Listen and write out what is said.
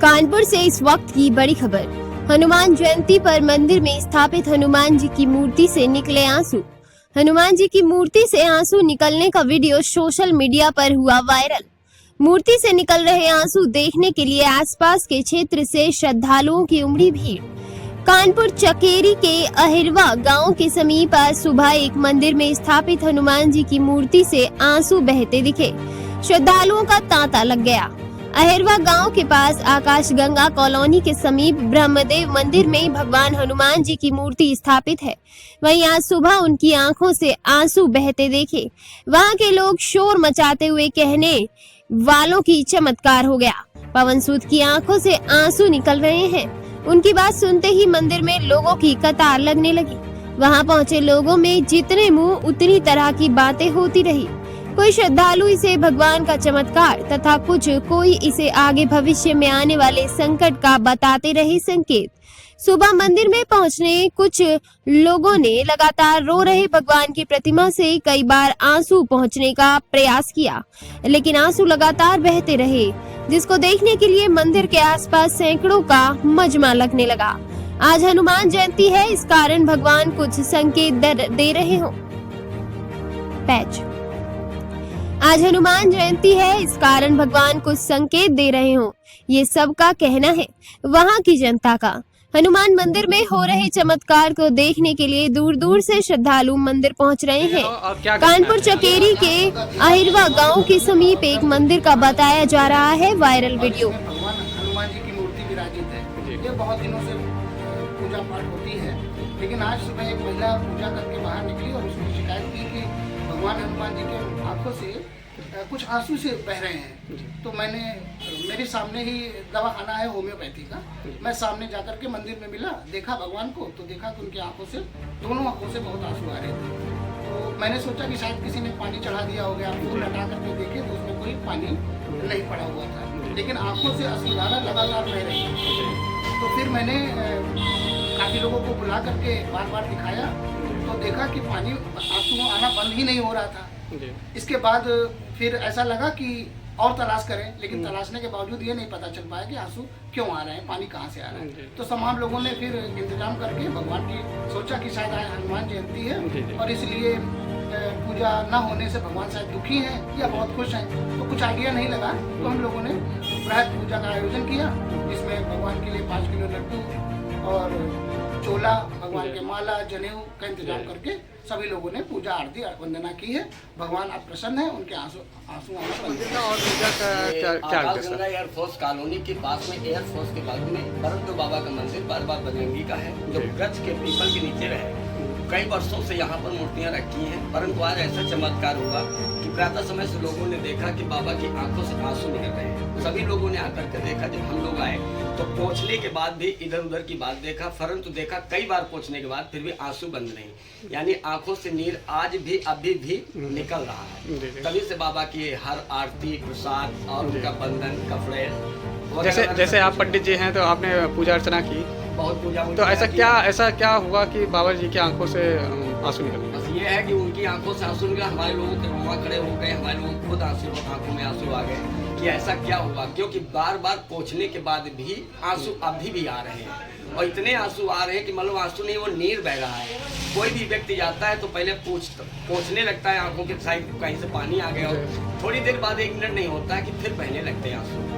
कानपुर से इस वक्त की बड़ी खबर। हनुमान जयंती पर मंदिर में स्थापित हनुमान जी की मूर्ति से निकले आंसू। हनुमान जी की मूर्ति से आंसू निकलने का वीडियो सोशल मीडिया पर हुआ वायरल। मूर्ति से निकल रहे आंसू देखने के लिए आसपास के क्षेत्र से श्रद्धालुओं की उमड़ी भीड़। कानपुर चकेरी के अहिरवा गांव के समीप आज सुबह एक मंदिर में स्थापित हनुमान जी की मूर्ति से आंसू बहते दिखे। श्रद्धालुओं का तांता लग गया। अहिरवा गांव के पास आकाश गंगा कॉलोनी के समीप ब्रह्मदेव मंदिर में भगवान हनुमान जी की मूर्ति स्थापित है। वहीं आज सुबह उनकी आंखों से आंसू बहते देखे। वहां के लोग शोर मचाते हुए कहने वालों की चमत्कार हो गया। पवन सूद की आंखों से आंसू निकल रहे हैं। उनकी बात सुनते ही मंदिर में लोगों की कतार लगने लगी। वहां पहुंचे लोगों में जितने मुंह उतनी तरह की बातें होती रही। कोई श्रद्धालु इसे भगवान का चमत्कार तथा कोई इसे आगे भविष्य में आने वाले संकट का बताते रहे संकेत। सुबह मंदिर में पहुंचने कुछ लोगों ने लगातार रो रहे भगवान की प्रतिमा से कई बार आंसू पहुंचने का प्रयास किया, लेकिन आंसू लगातार बहते रहे, जिसको देखने के लिए मंदिर के आसपास सैकड़ों का मजमा लगने लगा। आज हनुमान जयंती है, इस कारण भगवान कुछ संकेत दे रहे हो। पैच आज हनुमान जयंती है, इस कारण भगवान कुछ संकेत दे रहे हो, ये सबका कहना है वहाँ की जनता का। हनुमान मंदिर में हो रहे चमत्कार को देखने के लिए दूर दूर से श्रद्धालु मंदिर पहुंच रहे हैं। कानपुर चकेरी के अहिरवा गांव के समीप एक मंदिर का बताया जा रहा है वायरल वीडियो। भगवान हनुमान जी की मूर्ति विराजित है। ये बहुत दिनों से पूजा पाठ होती है, लेकिन आज सुबह एक महिला पूजा करके बाहर निकली और उसने शिकायत की कि भगवान हनुमान जी के आंखों से कुछ आंसू से बह रहे हैं। तो मेरे सामने ही दवाखाना है होम्योपैथी का, मैं सामने जाकर के मंदिर में मिला, देखा भगवान को, तो देखा कि उनकी आंखों से, दोनों आंखों से बहुत आंसू आ रहे थे। तो मैंने सोचा कि शायद किसी ने पानी चढ़ा दिया हो गया। फूल हटा करके देखे तो उसमें कोई पानी नहीं पड़ा हुआ था, लेकिन आंखों से अश्रुधारा लगातार बह रही थी। तो फिर मैंने काफ़ी लोगों को बुला करके बार बार दिखाया, तो देखा कि पानी आंसू आना बंद ही नहीं हो रहा था। इसके बाद फिर ऐसा लगा कि और तलाश करें, लेकिन तलाशने के बावजूद ये नहीं पता चल पाया कि आंसू क्यों आ रहे हैं, पानी कहाँ से आ रहा है। तो तमाम लोगों ने फिर इंतजाम करके भगवान की सोचा कि शायद आज हनुमान जयंती है और इसलिए पूजा न होने से भगवान शायद दुखी हैं या बहुत खुश हैं। तो कुछ आइडिया नहीं लगा, तो हम लोगों ने बृहद पूजा का आयोजन किया, जिसमें भगवान के लिए 5 किलो लड्डू और चोला, भगवान के माला, जनेऊ का इंतजाम करके सभी लोगों ने पूजा आरती वंदना की है। भगवान आप प्रसन्न हैं, उनके आंसू गंगा एयरफोर्स कॉलोनी के पास में, एयरफोर्स के बाजू में परंतु बाबा का मंदिर बाबा बजरंगी का है, जो वृक्ष के पीपल के नीचे रहे। कई वर्षों से यहाँ पर मूर्तियाँ रखी हैं, परंतु आज ऐसा चमत्कार हुआ कि प्रातः समय से लोगों ने देखा कि बाबा की आंखों से आंसू निकल रहे हैं। सभी लोगों ने आकर के देखा। जब हम लोग आए तो पहुँचने के बाद भी इधर उधर की बात देखा, परंतु देखा कई बार पहुँचने के बाद फिर भी आंसू बंद नहीं, यानी आंखों से नीर आज भी अभी भी निकल रहा है। तभी से बाबा की हर आरती, प्रसाद और उनका बंधन, कपड़े, जैसे आप पंडित जी हैं तो आपने पूजा अर्चना की, बहुत पूजा। तो ऐसा क्या हुआ कि बाबा जी की आंखों से आंसू निकल? बस ये है कि उनकी आंखों से आंसू निकला, हमारे लोगों के रोआ खड़े हो गए, हमारे लोग खुद आंखों में आंसू आ गए कि ऐसा क्या हुआ, क्योंकि बार बार पोंछने के बाद भी आंसू अभी भी आ रहे हैं। और इतने आंसू आ रहे हैं कि मतलब आंसू नहीं, वो नीर बह रहा है। कोई भी व्यक्ति जाता है तो पहले पोंछने लगता है आंखों के साइड, कहीं से पानी आ गया, और थोड़ी देर बाद 1 मिनट नहीं होता है कि फिर बहने लगते हैं आंसू।